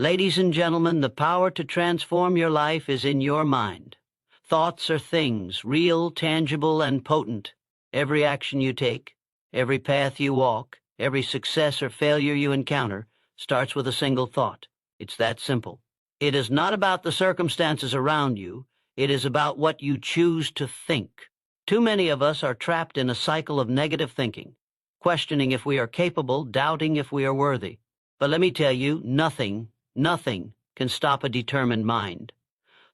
Ladies and gentlemen, the power to transform your life is in your mind. Thoughts are things, real, tangible, and potent. Every action you take, every path you walk, every success or failure you encounter starts with a single thought. It's that simple. It is not about the circumstances around you. It is about what you choose to think. Too many of us are trapped in a cycle of negative thinking, questioning if we are capable, doubting if we are worthy. But let me tell you, nothing can stop a determined mind.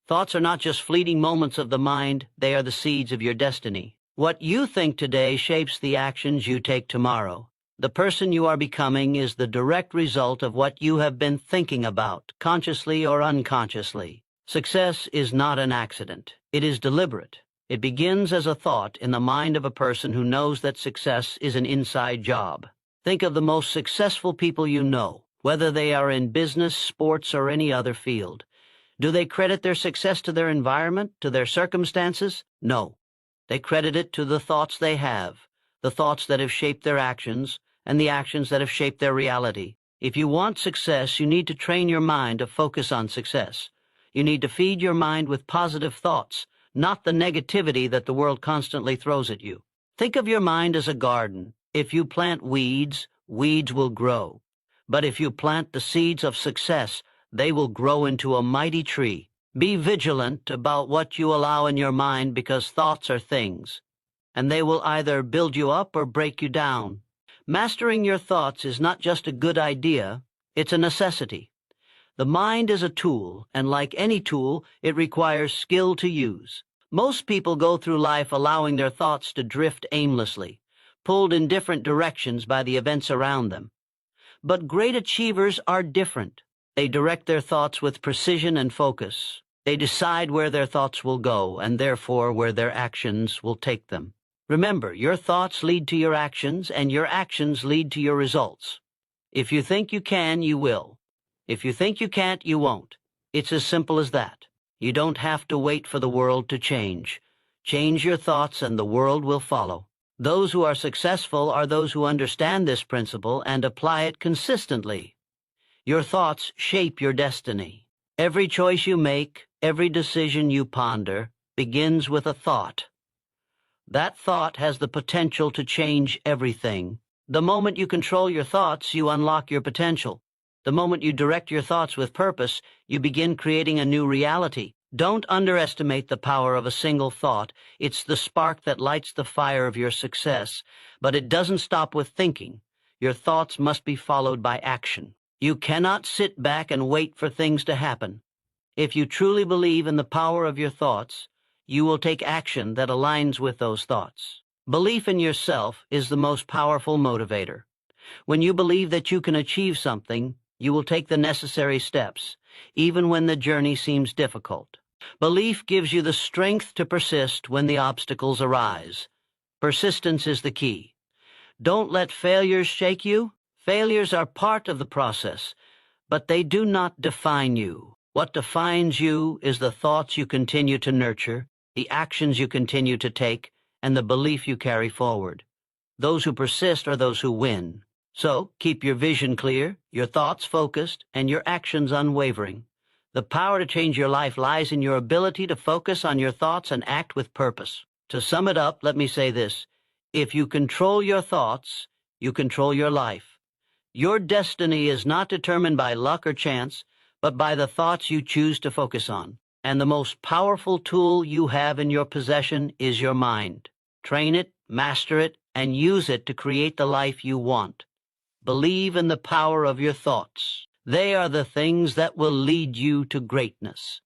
Thoughts are not just fleeting moments of the mind, they are the seeds of your destiny. What you think today shapes the actions you take tomorrow. The person you are becoming is the direct result of what you have been thinking about, consciously or unconsciously. Success is not an accident. It is deliberate. It begins as a thought in the mind of a person who knows that success is an inside job. Think of the most successful people you know, whether they are in business, sports, or any other field. Do they credit their success to their environment, to their circumstances? No. They credit it to the thoughts they have, the thoughts that have shaped their actions, and the actions that have shaped their reality. If you want success, you need to train your mind to focus on success. You need to feed your mind with positive thoughts, not the negativity that the world constantly throws at you. Think of your mind as a garden. If you plant weeds, weeds will grow. But if you plant the seeds of success, they will grow into a mighty tree. Be vigilant about what you allow in your mind, because thoughts are things, and they will either build you up or break you down. Mastering your thoughts is not just a good idea, it's a necessity. The mind is a tool, and like any tool, it requires skill to use. Most people go through life allowing their thoughts to drift aimlessly, pulled in different directions by the events around them. But great achievers are different. They direct their thoughts with precision and focus. They decide where their thoughts will go, and therefore where their actions will take them. Remember, your thoughts lead to your actions, and your actions lead to your results. If you think you can, you will. If you think you can't, you won't. It's as simple as that. You don't have to wait for the world to change. Change your thoughts, and the world will follow. Those who are successful are those who understand this principle and apply it consistently. Your thoughts shape your destiny. Every choice you make, every decision you ponder, begins with a thought. That thought has the potential to change everything. The moment you control your thoughts, you unlock your potential. The moment you direct your thoughts with purpose, you begin creating a new reality. Don't underestimate the power of a single thought. It's the spark that lights the fire of your success. But it doesn't stop with thinking. Your thoughts must be followed by action. You cannot sit back and wait for things to happen. If you truly believe in the power of your thoughts, you will take action that aligns with those thoughts. Belief in yourself is the most powerful motivator. When you believe that you can achieve something, you will take the necessary steps, even when the journey seems difficult. Belief gives you the strength to persist when the obstacles arise. Persistence is the key. Don't let failures shake you. Failures are part of the process, but they do not define you. What defines you is the thoughts you continue to nurture, the actions you continue to take, and the belief you carry forward. Those who persist are those who win. So, keep your vision clear, your thoughts focused, and your actions unwavering. The power to change your life lies in your ability to focus on your thoughts and act with purpose. To sum it up, let me say this. If you control your thoughts, you control your life. Your destiny is not determined by luck or chance, but by the thoughts you choose to focus on. And the most powerful tool you have in your possession is your mind. Train it, master it, and use it to create the life you want. Believe in the power of your thoughts. They are the things that will lead you to greatness.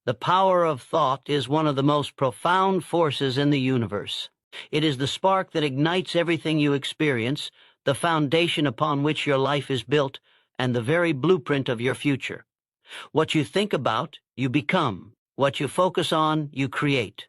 The power of thought is one of the most profound forces in the universe. It is the spark that ignites everything you experience, the foundation upon which your life is built, and the very blueprint of your future. What you think about, you become. What you focus on, you create.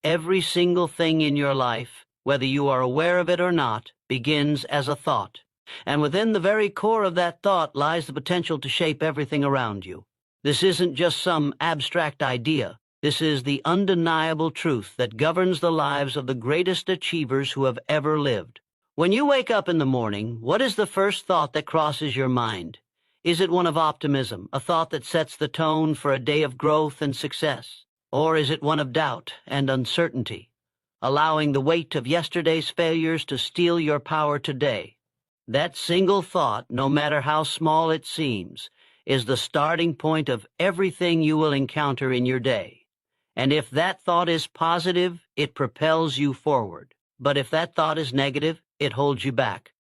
Every single thing in your life, whether you are aware of it or not, begins as a thought. And within the very core of that thought lies the potential to shape everything around you. This isn't just some abstract idea. This is the undeniable truth that governs the lives of the greatest achievers who have ever lived. When you wake up in the morning, what is the first thought that crosses your mind? Is it one of optimism, a thought that sets the tone for a day of growth and success? Or is it one of doubt and uncertainty, allowing the weight of yesterday's failures to steal your power today? That single thought, no matter how small it seems, is the starting point of everything you will encounter in your day. And if that thought is positive, it propels you forward. But if that thought is negative, it holds you back.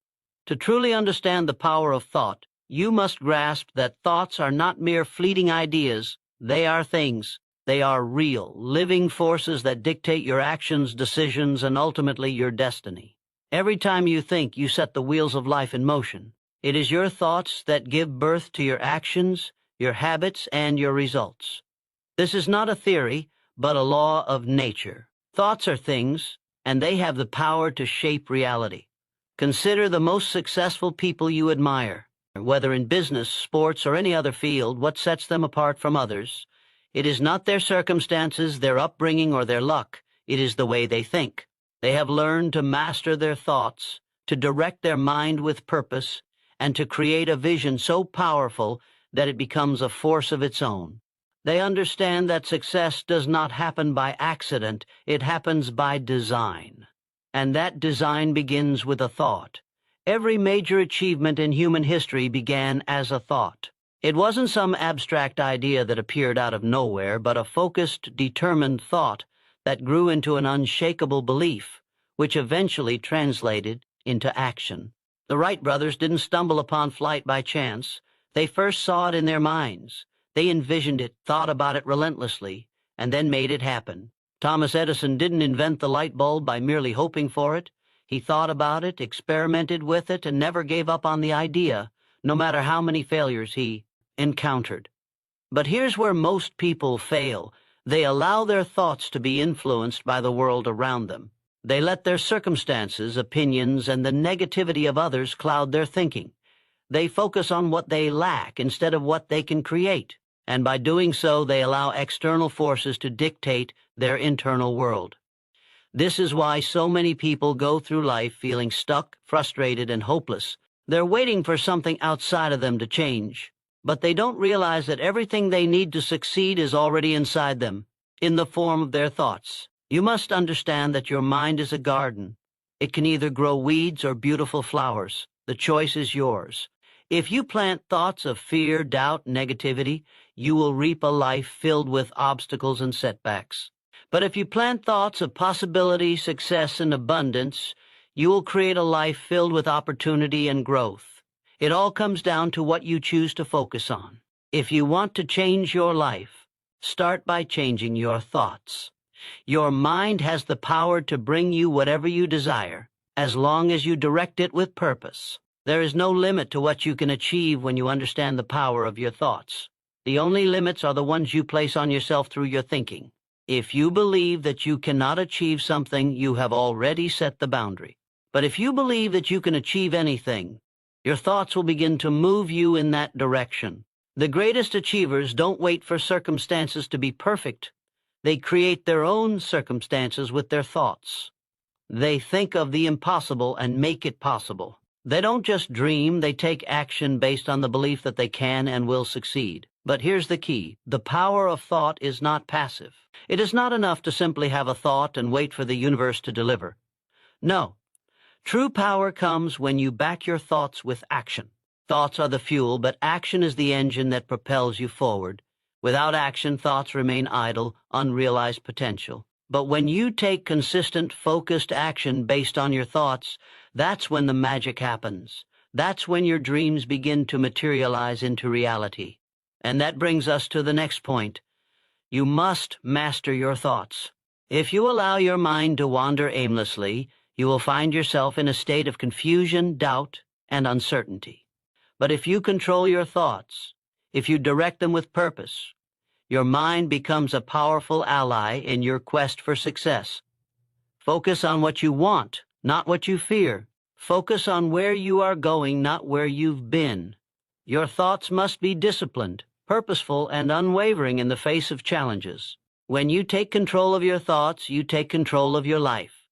To truly understand the power of thought, you must grasp that thoughts are not mere fleeting ideas. They are things. They are real, living forces that dictate your actions, decisions, and ultimately your destiny. Every time you think, you set the wheels of life in motion. It is your thoughts that give birth to your actions, your habits, and your results. This is not a theory, but a law of nature. Thoughts are things, and they have the power to shape reality. Consider the most successful people you admire. Whether in business, sports, or any other field, what sets them apart from others? It is not their circumstances, their upbringing, or their luck. It is the way they think. They have learned to master their thoughts, to direct their mind with purpose, and to create a vision so powerful that it becomes a force of its own. They understand that success does not happen by accident, it happens by design. And that design begins with a thought. Every major achievement in human history began as a thought. It wasn't some abstract idea that appeared out of nowhere, but a focused, determined thought that grew into an unshakable belief, which eventually translated into action. The Wright brothers didn't stumble upon flight by chance. They first saw it in their minds. They envisioned it, thought about it relentlessly, and then made it happen. Thomas Edison didn't invent the light bulb by merely hoping for it. He thought about it, experimented with it, and never gave up on the idea, no matter how many failures he encountered. But here's where most people fail. They allow their thoughts to be influenced by the world around them. They let their circumstances, opinions, and the negativity of others cloud their thinking. They focus on what they lack instead of what they can create. And by doing so, they allow external forces to dictate their internal world. This is why so many people go through life feeling stuck, frustrated, and hopeless. They're waiting for something outside of them to change. But they don't realize that everything they need to succeed is already inside them, in the form of their thoughts. You must understand that your mind is a garden. It can either grow weeds or beautiful flowers. The choice is yours. If you plant thoughts of fear, doubt, negativity, you will reap a life filled with obstacles and setbacks. But if you plant thoughts of possibility, success, and abundance, you will create a life filled with opportunity and growth. It all comes down to what you choose to focus on. If you want to change your life, start by changing your thoughts. Your mind has the power to bring you whatever you desire, as long as you direct it with purpose. There is no limit to what you can achieve when you understand the power of your thoughts. The only limits are the ones you place on yourself through your thinking. If you believe that you cannot achieve something, you have already set the boundary. But if you believe that you can achieve anything, your thoughts will begin to move you in that direction. The greatest achievers don't wait for circumstances to be perfect. They create their own circumstances with their thoughts. They think of the impossible and make it possible. They don't just dream, they take action based on the belief that they can and will succeed. But here's the key. The power of thought is not passive. It is not enough to simply have a thought and wait for the universe to deliver. No. True power comes when you back your thoughts with action. Thoughts are the fuel, but action is the engine that propels you forward. Without action, thoughts remain idle, unrealized potential. But when you take consistent, focused action based on your thoughts, that's when the magic happens. That's when your dreams begin to materialize into reality. And that brings us to the next point. You must master your thoughts. If you allow your mind to wander aimlessly, you will find yourself in a state of confusion, doubt, and uncertainty. But if you control your thoughts, if you direct them with purpose, your mind becomes a powerful ally in your quest for success. Focus on what you want, not what you fear. Focus on where you are going, not where you've been. Your thoughts must be disciplined, purposeful, and unwavering in the face of challenges. When you take control of your thoughts, you take control of your life.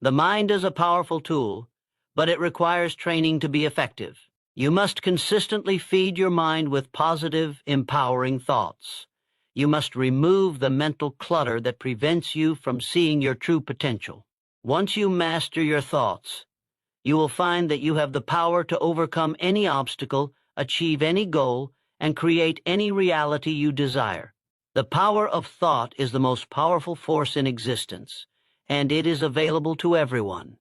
The mind is a powerful tool, but it requires training to be effective. You must consistently feed your mind with positive, empowering thoughts. You must remove the mental clutter that prevents you from seeing your true potential. Once you master your thoughts, you will find that you have the power to overcome any obstacle, achieve any goal, and create any reality you desire. The power of thought is the most powerful force in existence, and it is available to everyone.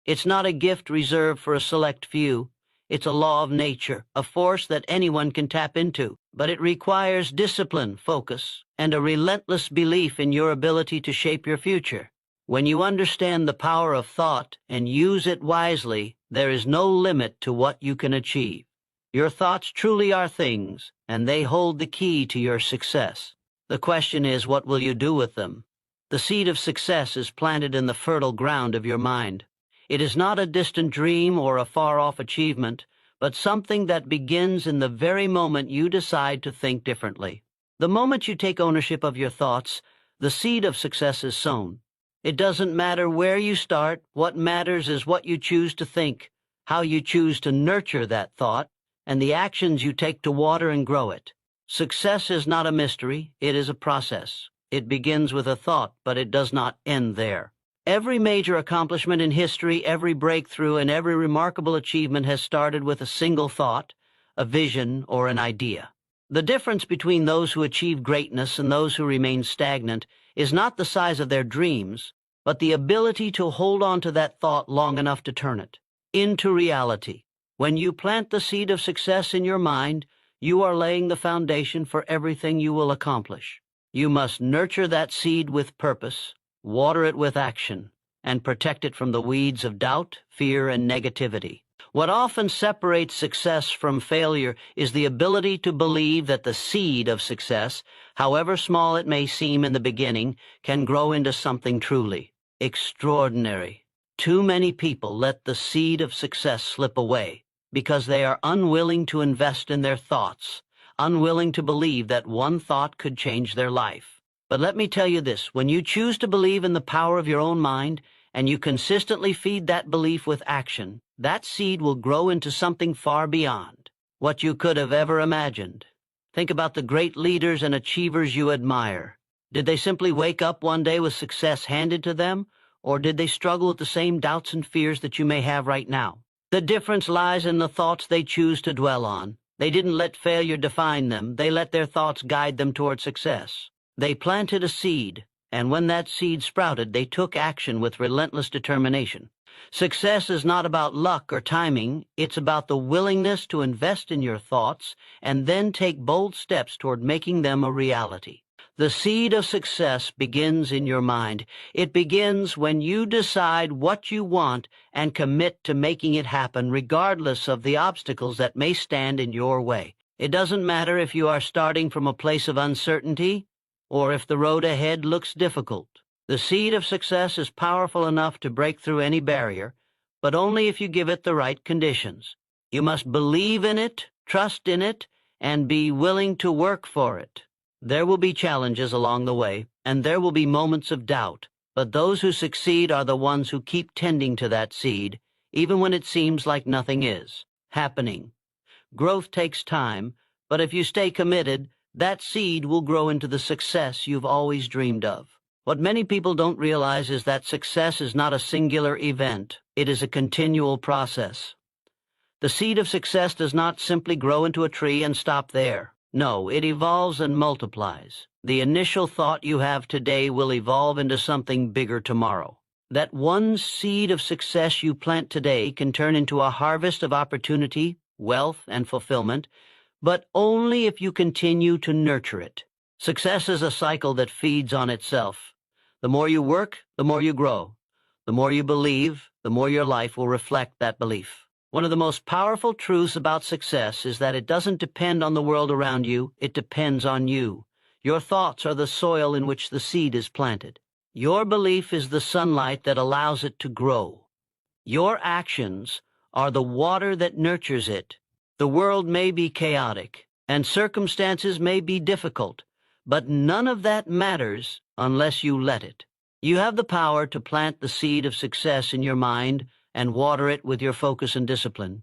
It's not a gift reserved for a select few. It's a law of nature, a force that anyone can tap into, but it requires discipline, focus, and a relentless belief in your ability to shape your future. When you understand the power of thought and use it wisely, there is no limit to what you can achieve. Your thoughts truly are things, and they hold the key to your success. The question is, what will you do with them? The seed of success is planted in the fertile ground of your mind. It is not a distant dream or a far-off achievement, but something that begins in the very moment you decide to think differently. The moment you take ownership of your thoughts, the seed of success is sown. It doesn't matter where you start. What matters is what you choose to think, how you choose to nurture that thought, and the actions you take to water and grow it. Success is not a mystery, it is a process. It begins with a thought, but it does not end there. Every major accomplishment in history, every breakthrough, and every remarkable achievement has started with a single thought, a vision, or an idea. The difference between those who achieve greatness and those who remain stagnant is not the size of their dreams, but the ability to hold on to that thought long enough to turn it into reality. When you plant the seed of success in your mind, you are laying the foundation for everything you will accomplish. You must nurture that seed with purpose, water it with action, and protect it from the weeds of doubt, fear, and negativity. What often separates success from failure is the ability to believe that the seed of success, however small it may seem in the beginning, can grow into something truly extraordinary. Too many people let the seed of success slip away because they are unwilling to invest in their thoughts, unwilling to believe that one thought could change their life. But let me tell you this, when you choose to believe in the power of your own mind, and you consistently feed that belief with action, that seed will grow into something far beyond what you could have ever imagined. Think about the great leaders and achievers you admire. Did they simply wake up one day with success handed to them, or did they struggle with the same doubts and fears that you may have right now? The difference lies in the thoughts they choose to dwell on. They didn't let failure define them. They let their thoughts guide them toward success. They planted a seed, and when that seed sprouted, they took action with relentless determination. Success is not about luck or timing. It's about the willingness to invest in your thoughts and then take bold steps toward making them a reality. The seed of success begins in your mind. It begins when you decide what you want and commit to making it happen, regardless of the obstacles that may stand in your way. It doesn't matter if you are starting from a place of uncertainty or if the road ahead looks difficult. The seed of success is powerful enough to break through any barrier, but only if you give it the right conditions. You must believe in it, trust in it, and be willing to work for it. There will be challenges along the way, and there will be moments of doubt, but those who succeed are the ones who keep tending to that seed, even when it seems like nothing is happening. Growth takes time, but if you stay committed, that seed will grow into the success you've always dreamed of. What many people don't realize is that success is not a singular event. It is a continual process. The seed of success does not simply grow into a tree and stop there. No, it evolves and multiplies. The initial thought you have today will evolve into something bigger tomorrow. That one seed of success you plant today can turn into a harvest of opportunity, wealth, and fulfillment, but only if you continue to nurture it. Success is a cycle that feeds on itself. The more you work, the more you grow. The more you believe, the more your life will reflect that belief. One of the most powerful truths about success is that it doesn't depend on the world around you, it depends on you. Your thoughts are the soil in which the seed is planted. Your belief is the sunlight that allows it to grow. Your actions are the water that nurtures it. The world may be chaotic, and circumstances may be difficult, but none of that matters unless you let it. You have the power to plant the seed of success in your mind and water it with your focus and discipline.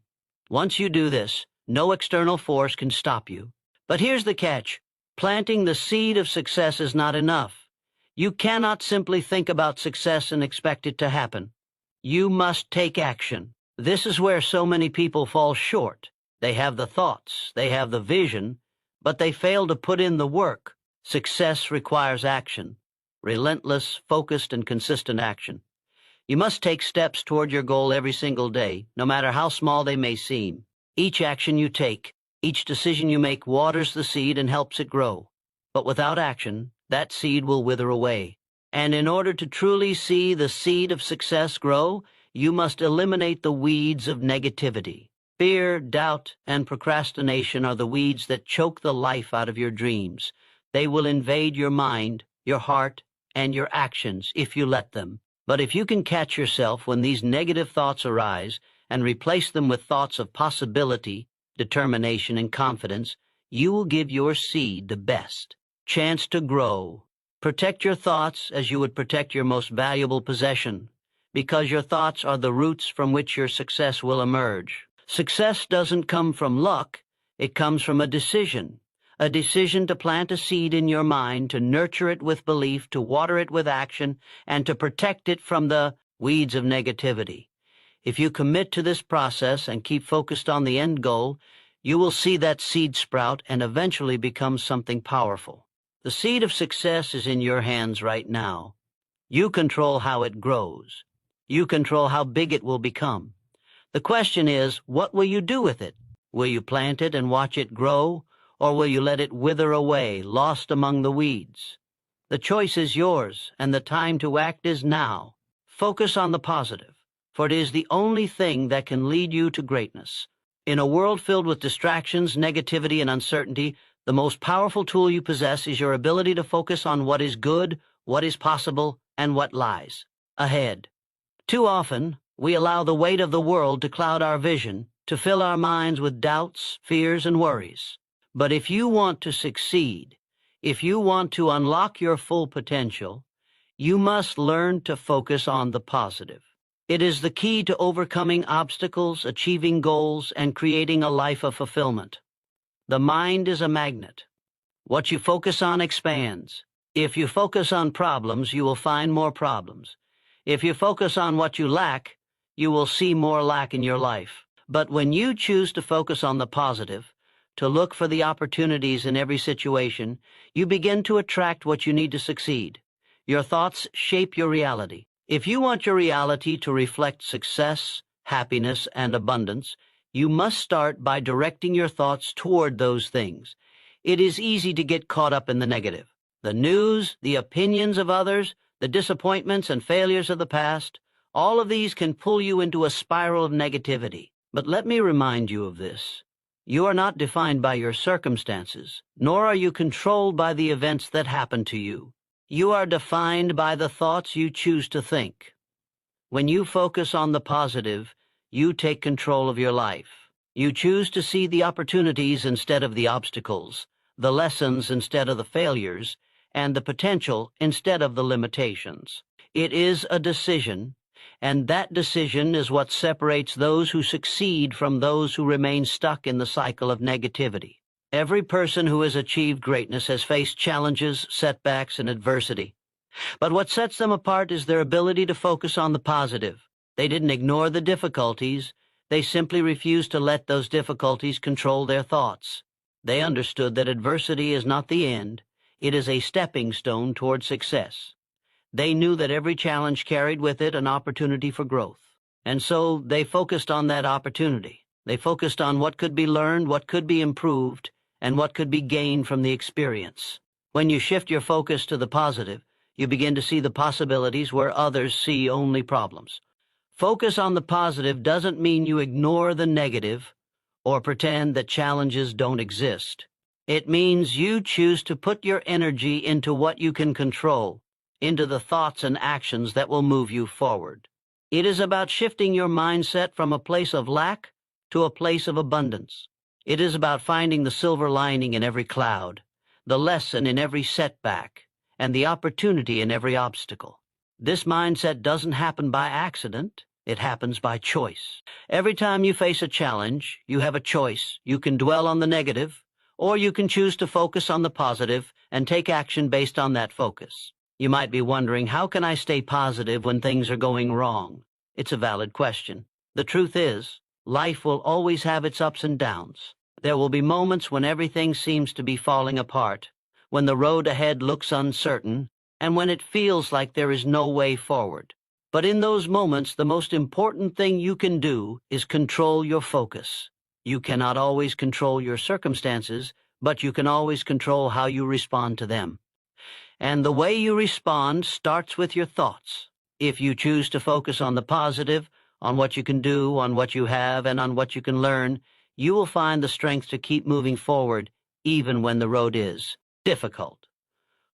Once you do this, no external force can stop you. But here's the catch. Planting the seed of success is not enough. You cannot simply think about success and expect it to happen. You must take action. This is where so many people fall short. They have the thoughts, they have the vision, but they fail to put in the work. Success requires action. Relentless, focused, and consistent action. You must take steps toward your goal every single day, no matter how small they may seem. Each action you take, each decision you make waters the seed and helps it grow. But without action, that seed will wither away. And in order to truly see the seed of success grow, you must eliminate the weeds of negativity. Fear, doubt, and procrastination are the weeds that choke the life out of your dreams. They will invade your mind, your heart, and your actions if you let them. But if you can catch yourself when these negative thoughts arise and replace them with thoughts of possibility, determination, and confidence, you will give your seed the best chance to grow. Protect your thoughts as you would protect your most valuable possession, because your thoughts are the roots from which your success will emerge. Success doesn't come from luck, it comes from a decision to plant a seed in your mind, to nurture it with belief, to water it with action, and to protect it from the weeds of negativity. If you commit to this process and keep focused on the end goal, you will see that seed sprout and eventually become something powerful. The seed of success is in your hands right now. You control how it grows. You control how big it will become. The question is, what will you do with it? Will you plant it and watch it grow, or will you let it wither away, lost among the weeds? The choice is yours, and the time to act is now. Focus on the positive, for it is the only thing that can lead you to greatness. In a world filled with distractions, negativity, and uncertainty, the most powerful tool you possess is your ability to focus on what is good, what is possible, and what lies ahead. Too often, we allow the weight of the world to cloud our vision, to fill our minds with doubts, fears, and worries. But if you want to succeed, if you want to unlock your full potential, you must learn to focus on the positive. It is the key to overcoming obstacles, achieving goals, and creating a life of fulfillment. The mind is a magnet. What you focus on expands. If you focus on problems, you will find more problems. If you focus on what you lack, you will see more lack in your life. But when you choose to focus on the positive, to look for the opportunities in every situation, you begin to attract what you need to succeed. Your thoughts shape your reality. If you want your reality to reflect success, happiness, and abundance, you must start by directing your thoughts toward those things. It is easy to get caught up in the negative. The news, the opinions of others, the disappointments and failures of the past, all of these can pull you into a spiral of negativity. But let me remind you of this. You are not defined by your circumstances, nor are you controlled by the events that happen to you. You are defined by the thoughts you choose to think. When you focus on the positive, you take control of your life. You choose to see the opportunities instead of the obstacles, the lessons instead of the failures, and the potential instead of the limitations. It is a decision, and that decision is what separates those who succeed from those who remain stuck in the cycle of negativity. Every person who has achieved greatness has faced challenges, setbacks, and adversity. But what sets them apart is their ability to focus on the positive. They didn't ignore the difficulties. They simply refused to let those difficulties control their thoughts. They understood that adversity is not the end. It is a stepping stone toward success. They knew that every challenge carried with it an opportunity for growth. And so they focused on that opportunity. They focused on what could be learned, what could be improved, and what could be gained from the experience. When you shift your focus to the positive, you begin to see the possibilities where others see only problems. Focus on the positive doesn't mean you ignore the negative or pretend that challenges don't exist. It means you choose to put your energy into what you can control, into the thoughts and actions that will move you forward. It is about shifting your mindset from a place of lack to a place of abundance. It is about finding the silver lining in every cloud, the lesson in every setback, and the opportunity in every obstacle. This mindset doesn't happen by accident. It happens by choice. Every time you face a challenge, you have a choice. You can dwell on the negative, or you can choose to focus on the positive and take action based on that focus. You might be wondering, how can I stay positive when things are going wrong? It's a valid question. The truth is, life will always have its ups and downs. There will be moments when everything seems to be falling apart, when the road ahead looks uncertain, and when it feels like there is no way forward. But in those moments, the most important thing you can do is control your focus. You cannot always control your circumstances, but you can always control how you respond to them. And the way you respond starts with your thoughts. If you choose to focus on the positive, on what you can do, on what you have, and on what you can learn, you will find the strength to keep moving forward, even when the road is difficult.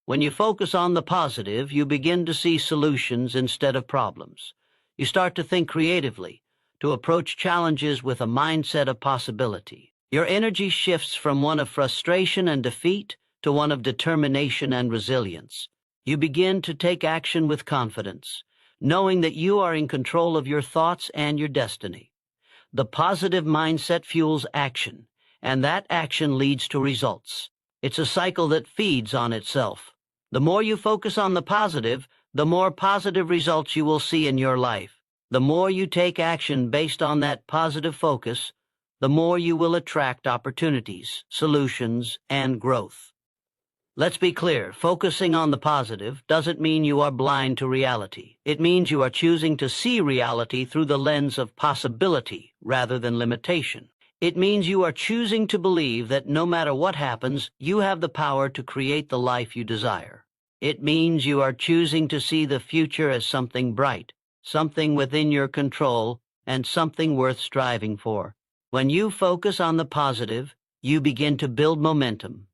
When you focus on the positive, you begin to see solutions instead of problems. You start to think creatively, to approach challenges with a mindset of possibility. Your energy shifts from one of frustration and defeat to one of determination and resilience. You begin to take action with confidence, knowing that you are in control of your thoughts and your destiny. The positive mindset fuels action, and that action leads to results. It's a cycle that feeds on itself. The more you focus on the positive, the more positive results you will see in your life. The more you take action based on that positive focus, the more you will attract opportunities, solutions, and growth. Let's be clear, focusing on the positive doesn't mean you are blind to reality. It means you are choosing to see reality through the lens of possibility rather than limitation. It means you are choosing to believe that no matter what happens, you have the power to create the life you desire. It means you are choosing to see the future as something bright, something within your control, and something worth striving for. When you focus on the positive, you begin to build momentum.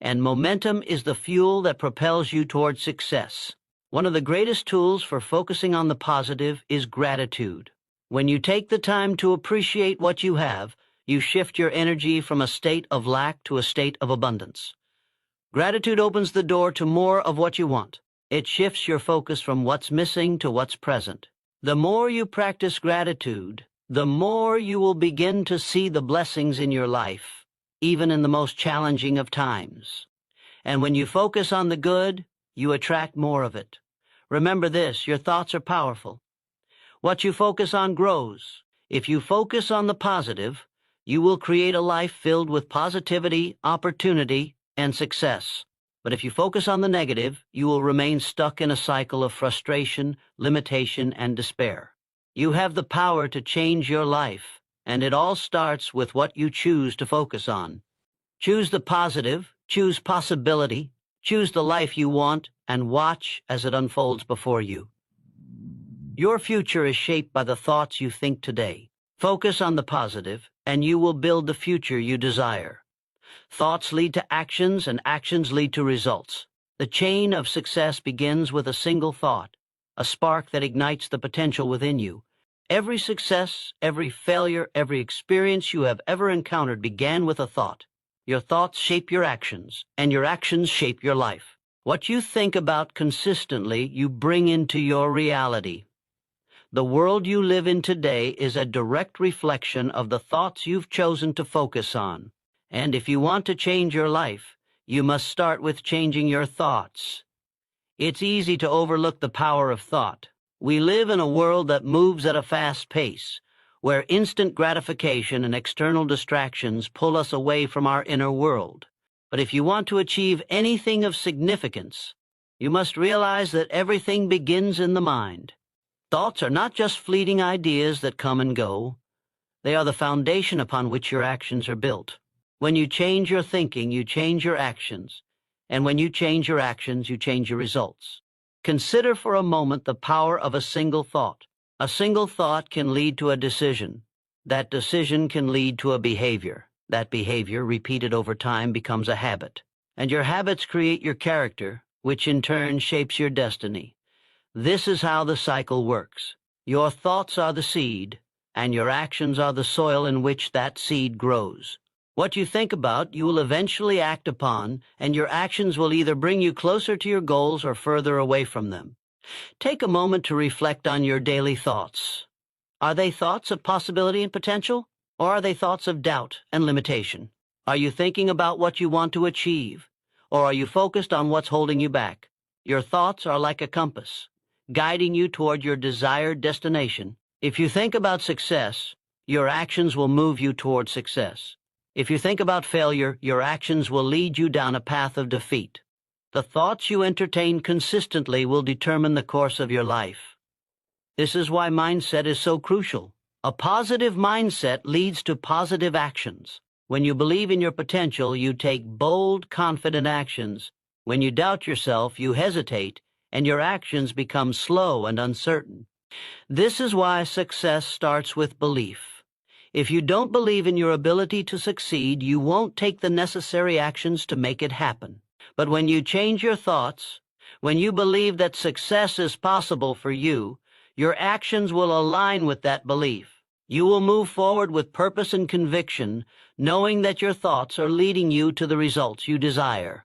And momentum is the fuel that propels you toward success. One of the greatest tools for focusing on the positive is gratitude. When you take the time to appreciate what you have, you shift your energy from a state of lack to a state of abundance. Gratitude opens the door to more of what you want. It shifts your focus from what's missing to what's present. The more you practice gratitude, the more you will begin to see the blessings in your life, even in the most challenging of times. And when you focus on the good, you attract more of it. Remember this, your thoughts are powerful. What you focus on grows. If you focus on the positive, you will create a life filled with positivity, opportunity, and success. But if you focus on the negative, you will remain stuck in a cycle of frustration, limitation, and despair. You have the power to change your life, and it all starts with what you choose to focus on. Choose the positive, choose possibility, choose the life you want, and watch as it unfolds before you. Your future is shaped by the thoughts you think today. Focus on the positive, and you will build the future you desire. Thoughts lead to actions, and actions lead to results. The chain of success begins with a single thought, a spark that ignites the potential within you. Every success, every failure, every experience you have ever encountered began with a thought. Your thoughts shape your actions, and your actions shape your life. What you think about consistently, you bring into your reality. The world you live in today is a direct reflection of the thoughts you've chosen to focus on. And if you want to change your life, you must start with changing your thoughts. It's easy to overlook the power of thought. We live in a world that moves at a fast pace, where instant gratification and external distractions pull us away from our inner world. But if you want to achieve anything of significance, you must realize that everything begins in the mind. Thoughts are not just fleeting ideas that come and go. They are the foundation upon which your actions are built. When you change your thinking, you change your actions. And when you change your actions, you change your results. Consider for a moment the power of a single thought. A single thought can lead to a decision. That decision can lead to a behavior. That behavior, repeated over time, becomes a habit. And your habits create your character, which in turn shapes your destiny. This is how the cycle works. Your thoughts are the seed, and your actions are the soil in which that seed grows. What you think about, you will eventually act upon, and your actions will either bring you closer to your goals or further away from them. Take a moment to reflect on your daily thoughts. Are they thoughts of possibility and potential, or are they thoughts of doubt and limitation? Are you thinking about what you want to achieve, or are you focused on what's holding you back? Your thoughts are like a compass, guiding you toward your desired destination. If you think about success, your actions will move you toward success. If you think about failure, your actions will lead you down a path of defeat. The thoughts you entertain consistently will determine the course of your life. This is why mindset is so crucial. A positive mindset leads to positive actions. When you believe in your potential, you take bold, confident actions. When you doubt yourself, you hesitate, and your actions become slow and uncertain. This is why success starts with belief. If you don't believe in your ability to succeed, you won't take the necessary actions to make it happen. But when you change your thoughts, when you believe that success is possible for you, your actions will align with that belief. You will move forward with purpose and conviction, knowing that your thoughts are leading you to the results you desire.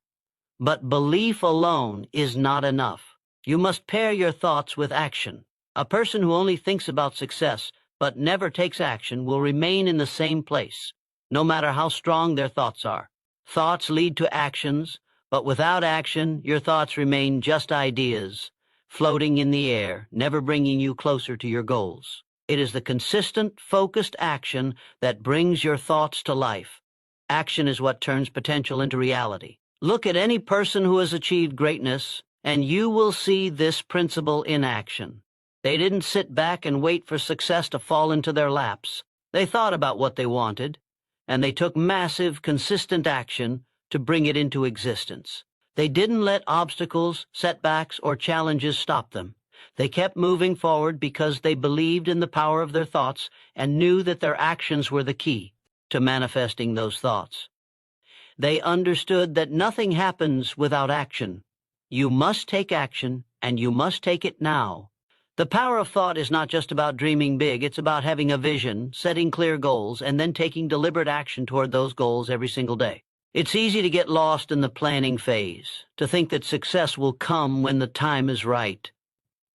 But belief alone is not enough. You must pair your thoughts with action. A person who only thinks about success but never takes action will remain in the same place, no matter how strong their thoughts are. Thoughts lead to actions, but without action, your thoughts remain just ideas, floating in the air, never bringing you closer to your goals. It is the consistent, focused action that brings your thoughts to life. Action is what turns potential into reality. Look at any person who has achieved greatness, and you will see this principle in action. They didn't sit back and wait for success to fall into their laps. They thought about what they wanted, and they took massive, consistent action to bring it into existence. They didn't let obstacles, setbacks, or challenges stop them. They kept moving forward because they believed in the power of their thoughts and knew that their actions were the key to manifesting those thoughts. They understood that nothing happens without action. You must take action, and you must take it now. The power of thought is not just about dreaming big. It's about having a vision, setting clear goals, and then taking deliberate action toward those goals every single day. It's easy to get lost in the planning phase, to think that success will come when the time is right.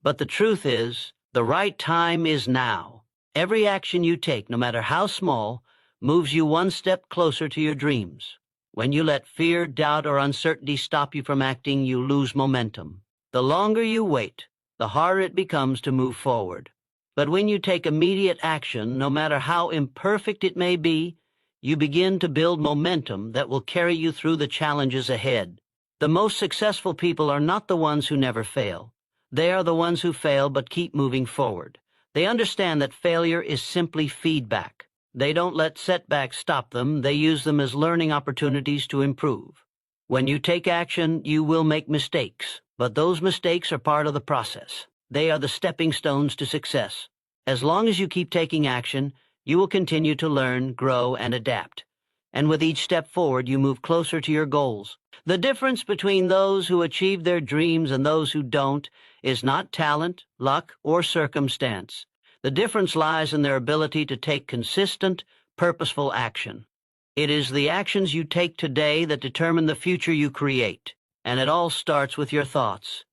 But the truth is, the right time is now. Every action you take, no matter how small, moves you one step closer to your dreams. When you let fear, doubt, or uncertainty stop you from acting, you lose momentum. The longer you wait, the harder it becomes to move forward. But when you take immediate action, no matter how imperfect it may be, you begin to build momentum that will carry you through the challenges ahead. The most successful people are not the ones who never fail. They are the ones who fail but keep moving forward. They understand that failure is simply feedback. They don't let setbacks stop them. They use them as learning opportunities to improve. When you take action, you will make mistakes, but those mistakes are part of the process. They are the stepping stones to success. As long as you keep taking action, you will continue to learn, grow, and adapt. And with each step forward, you move closer to your goals. The difference between those who achieve their dreams and those who don't is not talent, luck, or circumstance. The difference lies in their ability to take consistent, purposeful action. It is the actions you take today that determine the future you create, and it all starts with your thoughts.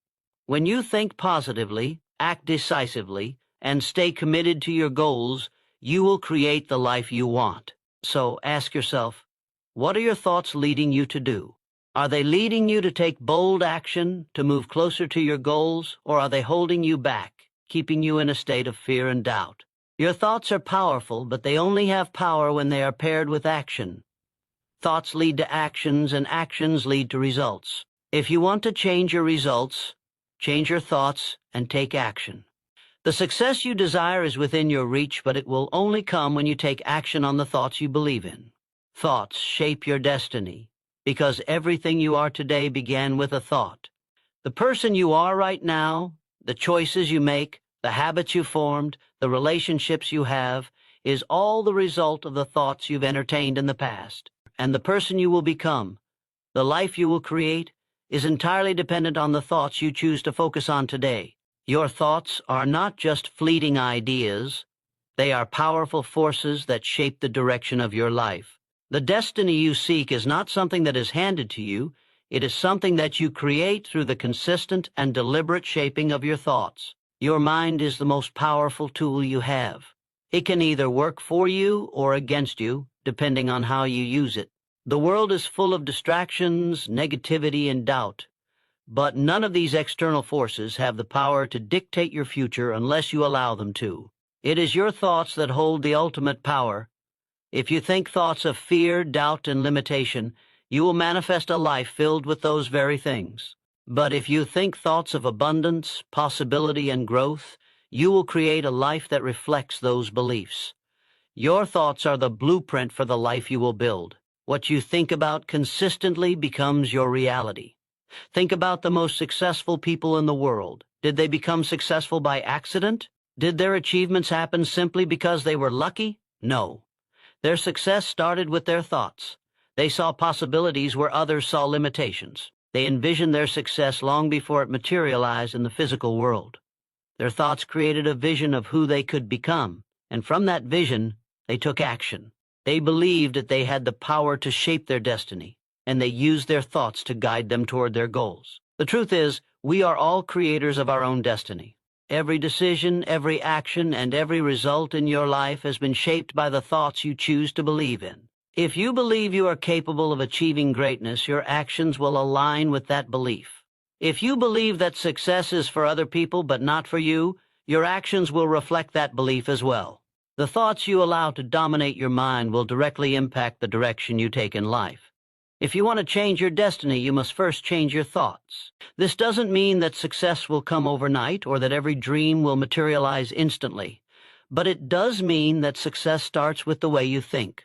When you think positively, act decisively, and stay committed to your goals, you will create the life you want. So ask yourself, what are your thoughts leading you to do? Are they leading you to take bold action, to move closer to your goals, or are they holding you back, keeping you in a state of fear and doubt? Your thoughts are powerful, but they only have power when they are paired with action. Thoughts lead to actions, and actions lead to results. If you want to change your results, change your thoughts and take action. The success you desire is within your reach, but it will only come when you take action on the thoughts you believe in. Thoughts shape your destiny, because everything you are today began with a thought. The person you are right now, the choices you make, the habits you formed, the relationships you have, is all the result of the thoughts you've entertained in the past. And the person you will become, the life you will create, is entirely dependent on the thoughts you choose to focus on today. Your thoughts are not just fleeting ideas. They are powerful forces that shape the direction of your life. The destiny you seek is not something that is handed to you. It is something that you create through the consistent and deliberate shaping of your thoughts. Your mind is the most powerful tool you have. It can either work for you or against you, depending on how you use it. The world is full of distractions, negativity, and doubt. But none of these external forces have the power to dictate your future unless you allow them to. It is your thoughts that hold the ultimate power. If you think thoughts of fear, doubt, and limitation, you will manifest a life filled with those very things. But if you think thoughts of abundance, possibility, and growth, you will create a life that reflects those beliefs. Your thoughts are the blueprint for the life you will build. What you think about consistently becomes your reality. Think about the most successful people in the world. Did they become successful by accident? Did their achievements happen simply because they were lucky? No. Their success started with their thoughts. They saw possibilities where others saw limitations. They envisioned their success long before it materialized in the physical world. Their thoughts created a vision of who they could become, and from that vision, they took action. They believed that they had the power to shape their destiny, and they used their thoughts to guide them toward their goals. The truth is, we are all creators of our own destiny. Every decision, every action, and every result in your life has been shaped by the thoughts you choose to believe in. If you believe you are capable of achieving greatness, your actions will align with that belief. If you believe that success is for other people but not for you, your actions will reflect that belief as well. The thoughts you allow to dominate your mind will directly impact the direction you take in life. If you want to change your destiny, you must first change your thoughts. This doesn't mean that success will come overnight or that every dream will materialize instantly, but it does mean that success starts with the way you think.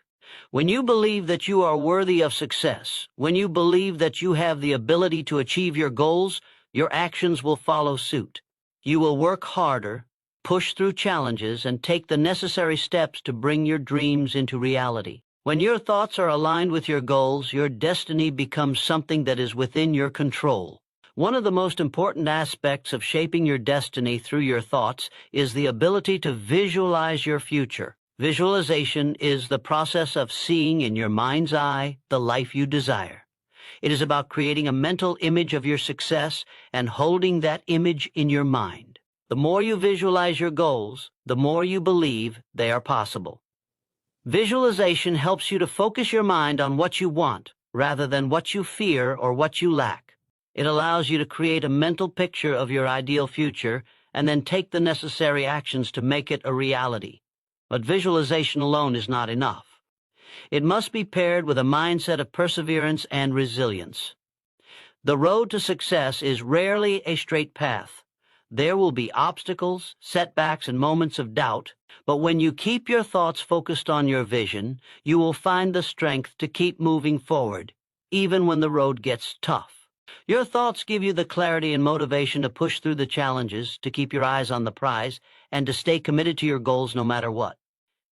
When you believe that you are worthy of success, when you believe that you have the ability to achieve your goals, your actions will follow suit. You will work harder, push through challenges, and take the necessary steps to bring your dreams into reality. When your thoughts are aligned with your goals, your destiny becomes something that is within your control. One of the most important aspects of shaping your destiny through your thoughts is the ability to visualize your future. Visualization is the process of seeing in your mind's eye the life you desire. It is about creating a mental image of your success and holding that image in your mind. The more you visualize your goals, the more you believe they are possible. Visualization helps you to focus your mind on what you want rather than what you fear or what you lack. It allows you to create a mental picture of your ideal future and then take the necessary actions to make it a reality. But visualization alone is not enough. It must be paired with a mindset of perseverance and resilience. The road to success is rarely a straight path. There will be obstacles, setbacks, and moments of doubt, but when you keep your thoughts focused on your vision, you will find the strength to keep moving forward, even when the road gets tough. Your thoughts give you the clarity and motivation to push through the challenges, to keep your eyes on the prize, and to stay committed to your goals no matter what.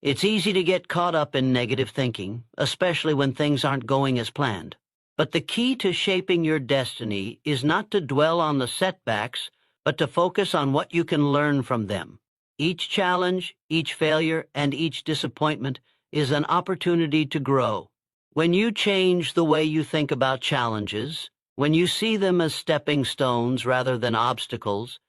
It's easy to get caught up in negative thinking, especially when things aren't going as planned. But the key to shaping your destiny is not to dwell on the setbacks, but to focus on what you can learn from them. Each challenge, each failure, and each disappointment is an opportunity to grow. When you change the way you think about challenges, when you see them as stepping stones rather than obstacles,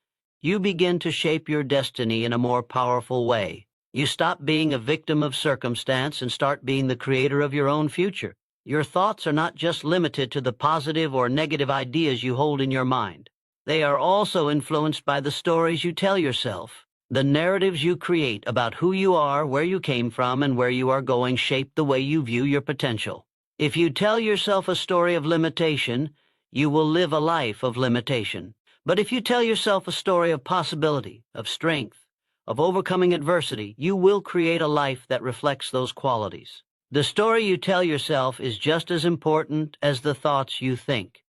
you begin to shape your destiny in a more powerful way. You stop being a victim of circumstance and start being the creator of your own future. Your thoughts are not just limited to the positive or negative ideas you hold in your mind. They are also influenced by the stories you tell yourself. The narratives you create about who you are, where you came from, and where you are going shape the way you view your potential. If you tell yourself a story of limitation, you will live a life of limitation. But if you tell yourself a story of possibility, of strength, of overcoming adversity, you will create a life that reflects those qualities. The story you tell yourself is just as important as the thoughts you think.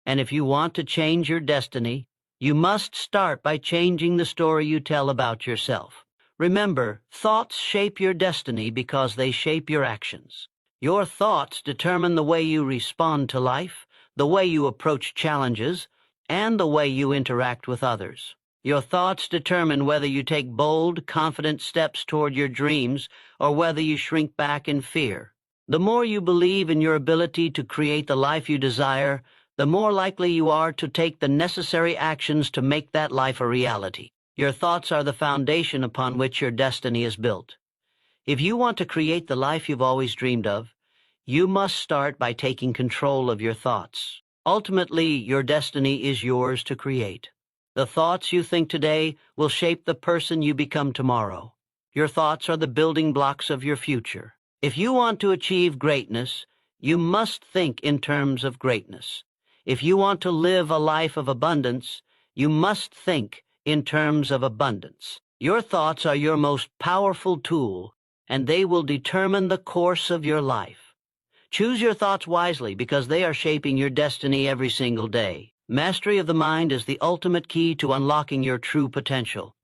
And if you want to change your destiny, you must start by changing the story you tell about yourself. Remember, thoughts shape your destiny because they shape your actions. Your thoughts determine the way you respond to life, the way you approach challenges, and the way you interact with others. Your thoughts determine whether you take bold, confident steps toward your dreams or whether you shrink back in fear. The more you believe in your ability to create the life you desire, the more likely you are to take the necessary actions to make that life a reality. Your thoughts are the foundation upon which your destiny is built. If you want to create the life you've always dreamed of, you must start by taking control of your thoughts. Ultimately, your destiny is yours to create. The thoughts you think today will shape the person you become tomorrow. Your thoughts are the building blocks of your future. If you want to achieve greatness, you must think in terms of greatness. If you want to live a life of abundance, you must think in terms of abundance. Your thoughts are your most powerful tool, and they will determine the course of your life. Choose your thoughts wisely because they are shaping your destiny every single day. Mastery of the mind is the ultimate key to unlocking your true potential.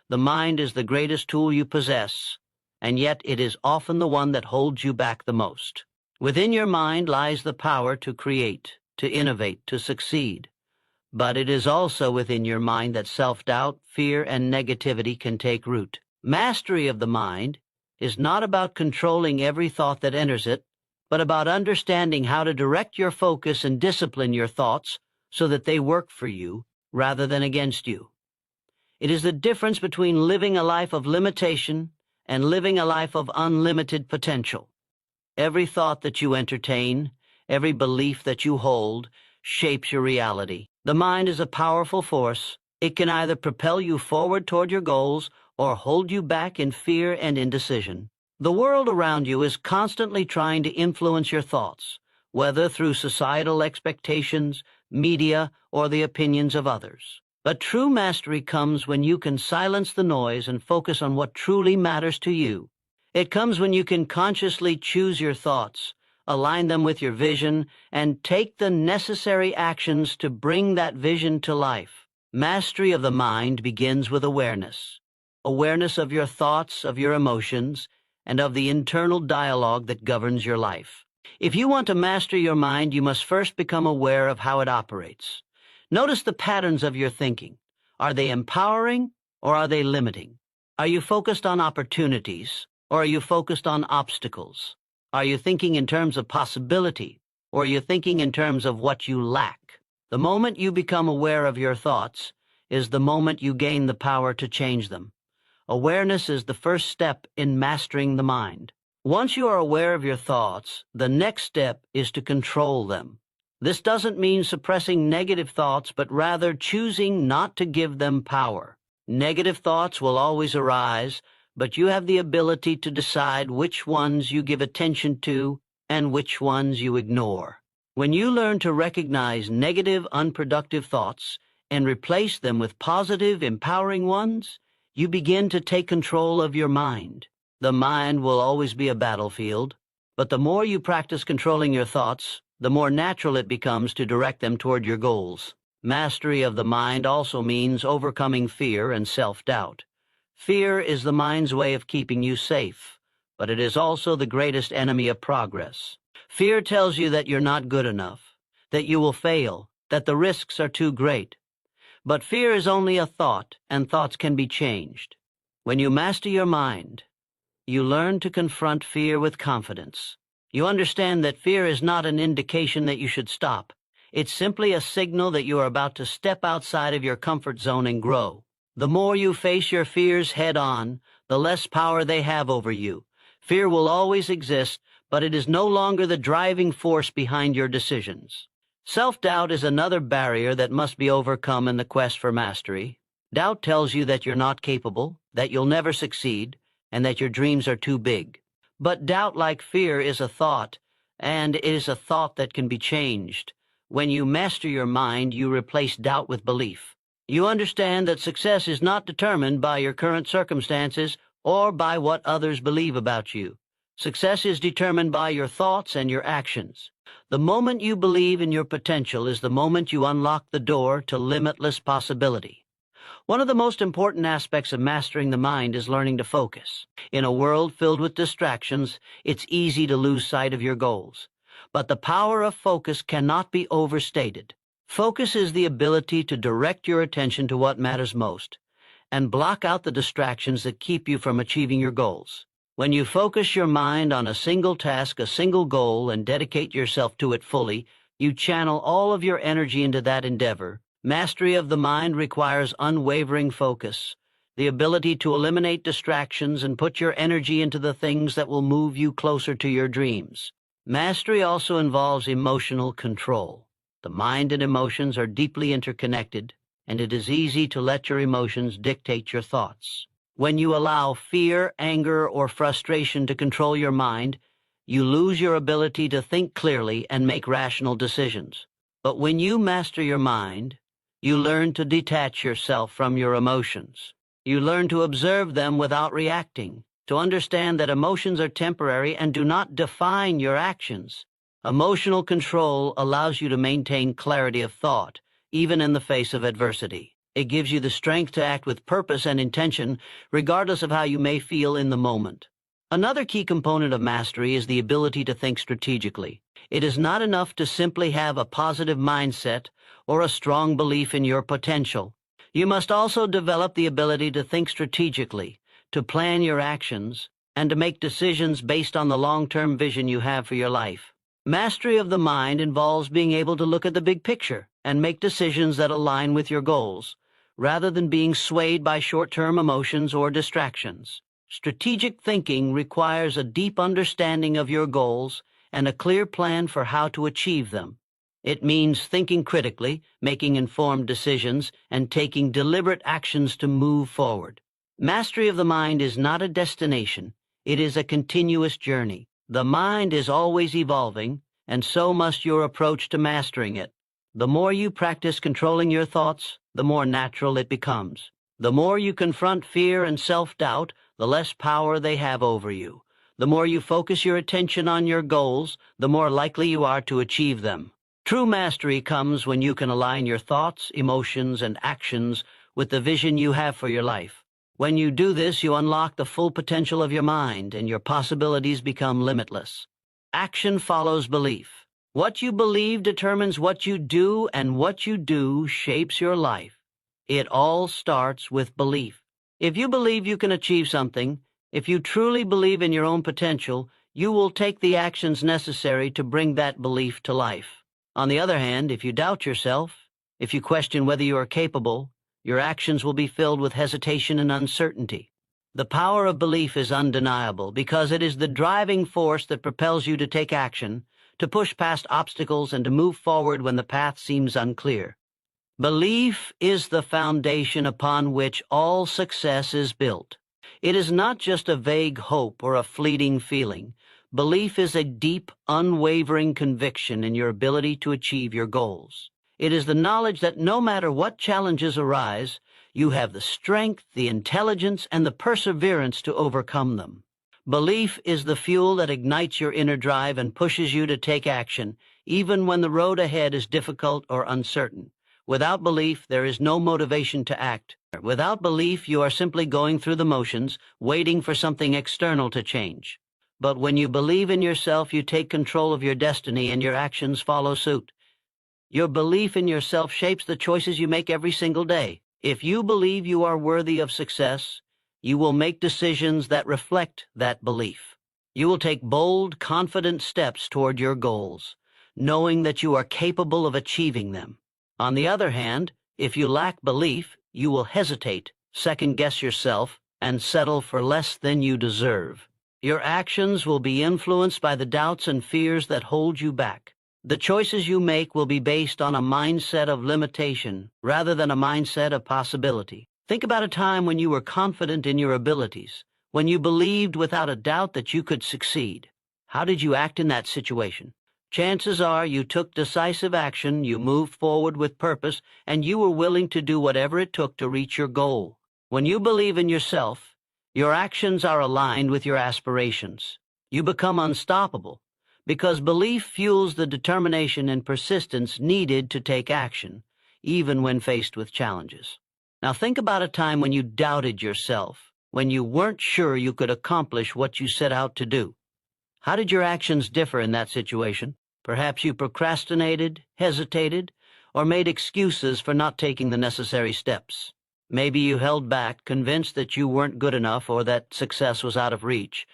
The mind is the greatest tool you possess, and yet it is often the one that holds you back the most. Within your mind lies the power to create, to innovate, to succeed. But it is also within your mind that self-doubt, fear, and negativity can take root. Mastery of the mind is not about controlling every thought that enters it, but about understanding how to direct your focus and discipline your thoughts so that they work for you rather than against you. It is the difference between living a life of limitation and living a life of unlimited potential. Every thought that you entertain, every belief that you hold, shapes your reality. The mind is a powerful force. It can either propel you forward toward your goals or hold you back in fear and indecision. The world around you is constantly trying to influence your thoughts, whether through societal expectations, media, or the opinions of others. But true mastery comes when you can silence the noise and focus on what truly matters to you. It comes when you can consciously choose your thoughts, align them with your vision, and take the necessary actions to bring that vision to life. Mastery of the mind begins with awareness. Awareness of your thoughts, of your emotions, and of the internal dialogue that governs your life. If you want to master your mind, you must first become aware of how it operates. Notice the patterns of your thinking. Are they empowering or are they limiting? Are you focused on opportunities or are you focused on obstacles? Are you thinking in terms of possibility or are you thinking in terms of what you lack? The moment you become aware of your thoughts is the moment you gain the power to change them. Awareness is the first step in mastering the mind. Once you are aware of your thoughts, the next step is to control them. This doesn't mean suppressing negative thoughts, but rather choosing not to give them power. Negative thoughts will always arise, but you have the ability to decide which ones you give attention to and which ones you ignore. When you learn to recognize negative, unproductive thoughts and replace them with positive, empowering ones, you begin to take control of your mind. The mind will always be a battlefield, but the more you practice controlling your thoughts, the more natural it becomes to direct them toward your goals. Mastery of the mind also means overcoming fear and self-doubt. Fear is the mind's way of keeping you safe, but it is also the greatest enemy of progress. Fear tells you that you're not good enough, that you will fail, that the risks are too great. But fear is only a thought, and thoughts can be changed. When you master your mind, you learn to confront fear with confidence. You understand that fear is not an indication that you should stop. It's simply a signal that you are about to step outside of your comfort zone and grow. The more you face your fears head on, the less power they have over you. Fear will always exist, but it is no longer the driving force behind your decisions. Self-doubt is another barrier that must be overcome in the quest for mastery. Doubt tells you that you're not capable, that you'll never succeed, and that your dreams are too big. But doubt, like fear, is a thought, and it is a thought that can be changed. When you master your mind, you replace doubt with belief. You understand that success is not determined by your current circumstances or by what others believe about you. Success is determined by your thoughts and your actions. The moment you believe in your potential is the moment you unlock the door to limitless possibility. One of the most important aspects of mastering the mind is learning to focus. In a world filled with distractions, it's easy to lose sight of your goals. But the power of focus cannot be overstated. Focus is the ability to direct your attention to what matters most and block out the distractions that keep you from achieving your goals. When you focus your mind on a single task, a single goal, and dedicate yourself to it fully, you channel all of your energy into that endeavor. Mastery of the mind requires unwavering focus. the ability to eliminate distractions and put your energy into the things that will move you closer to your dreams. Mastery also involves emotional control. The mind and emotions are deeply interconnected, and it is easy to let your emotions dictate your thoughts. When you allow fear, anger, or frustration to control your mind, you lose your ability to think clearly and make rational decisions. But when you master your mind, you learn to detach yourself from your emotions. You learn to observe them without reacting, to understand that emotions are temporary and do not define your actions. Emotional control allows you to maintain clarity of thought, even in the face of adversity. It gives you the strength to act with purpose and intention, regardless of how you may feel in the moment. Another key component of mastery is the ability to think strategically. It is not enough to simply have a positive mindset or a strong belief in your potential. You must also develop the ability to think strategically, to plan your actions, and to make decisions based on the long-term vision you have for your life. Mastery of the mind involves being able to look at the big picture and make decisions that align with your goals, rather than being swayed by short-term emotions or distractions. Strategic thinking requires a deep understanding of your goals and a clear plan for how to achieve them. It means thinking critically, making informed decisions, and taking deliberate actions to move forward. Mastery of the mind is not a destination. It is a continuous journey. The mind is always evolving, and so must your approach to mastering it. The more you practice controlling your thoughts, the more natural it becomes. The more you confront fear and self-doubt, the less power they have over you. The more you focus your attention on your goals, the more likely you are to achieve them. True mastery comes when you can align your thoughts, emotions, and actions with the vision you have for your life. When you do this, you unlock the full potential of your mind, and your possibilities become limitless. Action follows belief. What you believe determines what you do, and what you do shapes your life. It all starts with belief. If you believe you can achieve something, if you truly believe in your own potential, you will take the actions necessary to bring that belief to life. On the other hand, if you doubt yourself, if you question whether you are capable, your actions will be filled with hesitation and uncertainty. The power of belief is undeniable because it is the driving force that propels you to take action, to push past obstacles, and to move forward when the path seems unclear. Belief is the foundation upon which all success is built. It is not just a vague hope or a fleeting feeling. Belief is a deep, unwavering conviction in your ability to achieve your goals. It is the knowledge that no matter what challenges arise, you have the strength, the intelligence, and the perseverance to overcome them. Belief is the fuel that ignites your inner drive and pushes you to take action, even when the road ahead is difficult or uncertain. Without belief, there is no motivation to act. Without belief, you are simply going through the motions, waiting for something external to change. But when you believe in yourself, you take control of your destiny and your actions follow suit. Your belief in yourself shapes the choices you make every single day. If you believe you are worthy of success, you will make decisions that reflect that belief. You will take bold, confident steps toward your goals, knowing that you are capable of achieving them. On the other hand, if you lack belief, you will hesitate, second-guess yourself, and settle for less than you deserve. Your actions will be influenced by the doubts and fears that hold you back. The choices you make will be based on a mindset of limitation rather than a mindset of possibility. Think about a time when you were confident in your abilities, when you believed without a doubt that you could succeed. How did you act in that situation? Chances are you took decisive action, you moved forward with purpose, and you were willing to do whatever it took to reach your goal. When you believe in yourself, your actions are aligned with your aspirations. You become unstoppable because belief fuels the determination and persistence needed to take action, even when faced with challenges. Now think about a time when you doubted yourself, when you weren't sure you could accomplish what you set out to do. How did your actions differ in that situation? Perhaps you procrastinated, hesitated, or made excuses for not taking the necessary steps. Maybe you held back, convinced that you weren't good enough or that success was out of reach.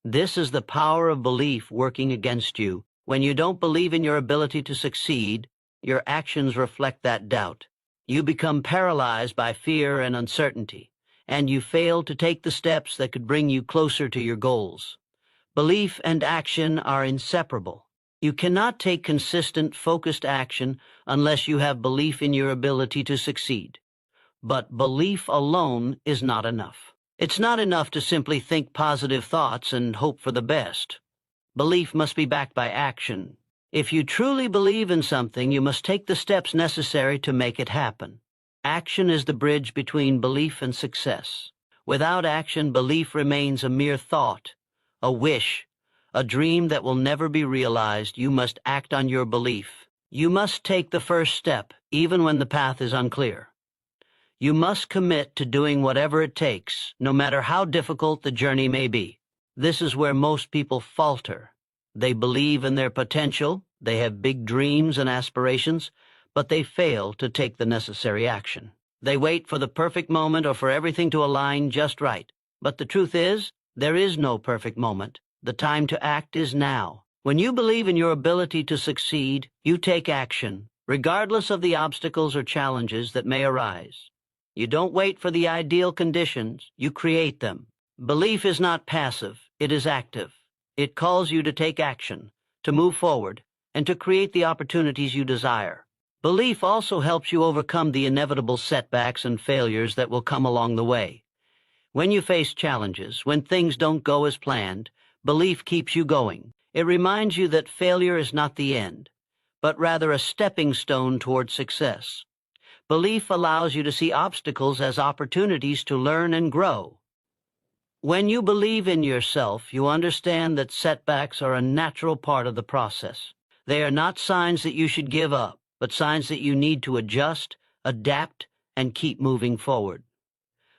This is the power of belief working against you. When you don't believe in your ability to succeed, your actions reflect that doubt. You become paralyzed by fear and uncertainty, and you fail to take the steps that could bring you closer to your goals. Belief and action are inseparable. You cannot take consistent, focused action unless you have belief in your ability to succeed. But belief alone is not enough. It's not enough to simply think positive thoughts and hope for the best. Belief must be backed by action. If you truly believe in something, you must take the steps necessary to make it happen. Action is the bridge between belief and success. Without action, belief remains a mere thought, a wish, a dream that will never be realized. You must act on your belief. You must take the first step, even when the path is unclear. You must commit to doing whatever it takes, no matter how difficult the journey may be. This is where most people falter. They believe in their potential, they have big dreams and aspirations, but they fail to take the necessary action. They wait for the perfect moment or for everything to align just right. But the truth is, there is no perfect moment. The time to act is now. When you believe in your ability to succeed, you take action, regardless of the obstacles or challenges that may arise. You don't wait for the ideal conditions, you create them. Belief is not passive, it is active. It calls you to take action, to move forward, and to create the opportunities you desire. Belief also helps you overcome the inevitable setbacks and failures that will come along the way. When you face challenges, when things don't go as planned, belief keeps you going. It reminds you that failure is not the end, but rather a stepping stone toward success. Belief allows you to see obstacles as opportunities to learn and grow. When you believe in yourself, you understand that setbacks are a natural part of the process. They are not signs that you should give up, but signs that you need to adjust, adapt, and keep moving forward.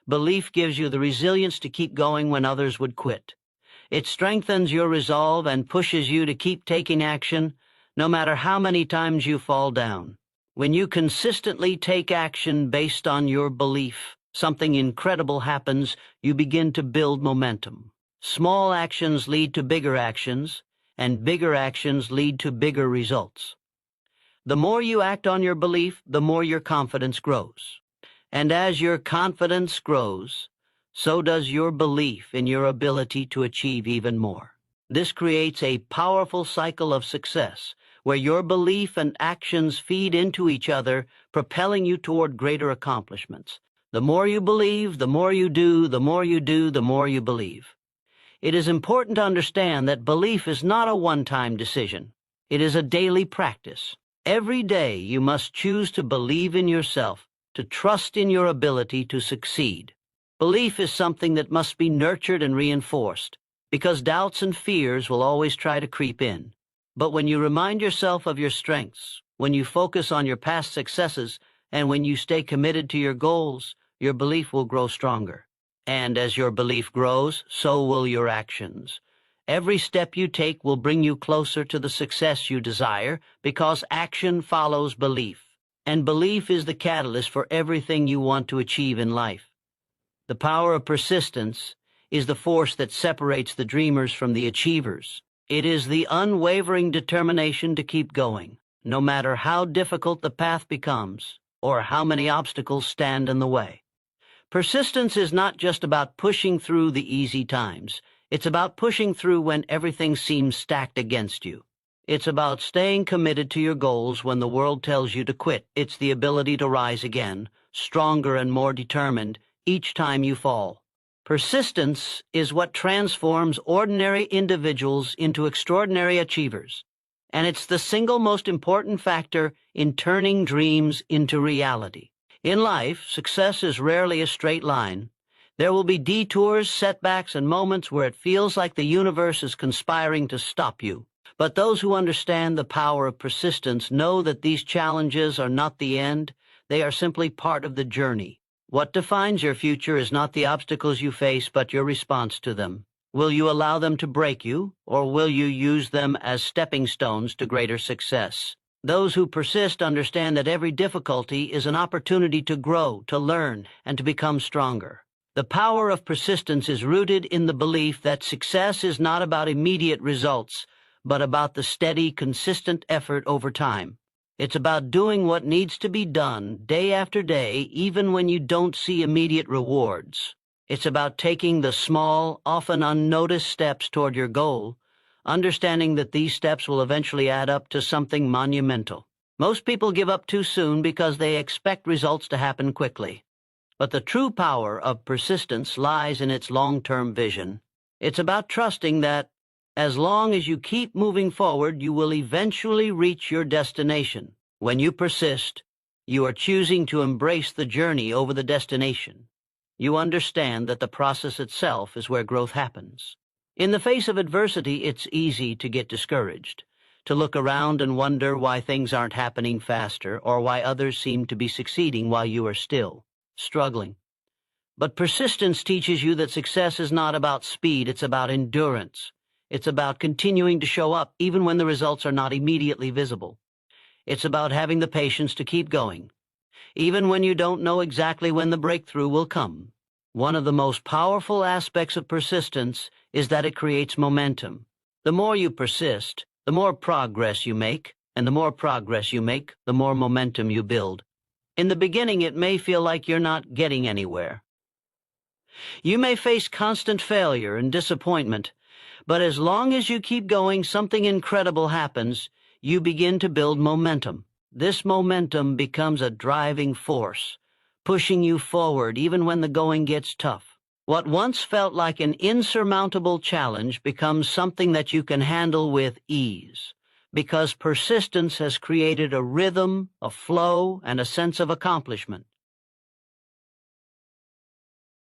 Belief gives you the resilience to keep going when others would quit. It strengthens your resolve and pushes you to keep taking action, no matter how many times you fall down. When you consistently take action based on your belief, something incredible happens. You begin to build momentum. Small actions lead to bigger actions, and bigger actions lead to bigger results. The more you act on your belief, the more your confidence grows. And as your confidence grows, so does your belief in your ability to achieve even more. This creates a powerful cycle of success, where your belief and actions feed into each other, propelling you toward greater accomplishments. The more you believe, the more you do, the more you do, the more you believe. It is important to understand that belief is not a one-time decision. It is a daily practice. Every day you must choose to believe in yourself, to trust in your ability to succeed. Belief is something that must be nurtured and reinforced, because doubts and fears will always try to creep in. But when you remind yourself of your strengths, when you focus on your past successes, and when you stay committed to your goals, your belief will grow stronger. And as your belief grows, so will your actions. Every step you take will bring you closer to the success you desire, because action follows belief. And belief is the catalyst for everything you want to achieve in life. The power of persistence is the force that separates the dreamers from the achievers. It is the unwavering determination to keep going, no matter how difficult the path becomes or how many obstacles stand in the way. Persistence is not just about pushing through the easy times. It's about pushing through when everything seems stacked against you. It's about staying committed to your goals when the world tells you to quit. It's the ability to rise again, stronger and more determined, each time you fall. Persistence is what transforms ordinary individuals into extraordinary achievers, and it's the single most important factor in turning dreams into reality. In life, success is rarely a straight line. There will be detours, setbacks, and moments where it feels like the universe is conspiring to stop you. But those who understand the power of persistence know that these challenges are not the end. They are simply part of the journey. What defines your future is not the obstacles you face, but your response to them. Will you allow them to break you, or will you use them as stepping stones to greater success? Those who persist understand that every difficulty is an opportunity to grow, to learn, and to become stronger. The power of persistence is rooted in the belief that success is not about immediate results, but about the steady, consistent effort over time. It's about doing what needs to be done day after day, even when you don't see immediate rewards. It's about taking the small, often unnoticed steps toward your goal, understanding that these steps will eventually add up to something monumental. Most people give up too soon because they expect results to happen quickly. But the true power of persistence lies in its long-term vision. It's about trusting that, as long as you keep moving forward, you will eventually reach your destination. When you persist, you are choosing to embrace the journey over the destination. You understand that the process itself is where growth happens. In the face of adversity, it's easy to get discouraged, to look around and wonder why things aren't happening faster or why others seem to be succeeding while you are still struggling. But persistence teaches you that success is not about speed, it's about endurance. It's about continuing to show up even when the results are not immediately visible. It's about having the patience to keep going, even when you don't know exactly when the breakthrough will come. One of the most powerful aspects of persistence is that it creates momentum. The more you persist, the more progress you make, and the more progress you make, the more momentum you build. In the beginning, it may feel like you're not getting anywhere. You may face constant failure and disappointment, but as long as you keep going, something incredible happens. You begin to build momentum. This momentum becomes a driving force, pushing you forward even when the going gets tough. What once felt like an insurmountable challenge becomes something that you can handle with ease, because persistence has created a rhythm, a flow, and a sense of accomplishment.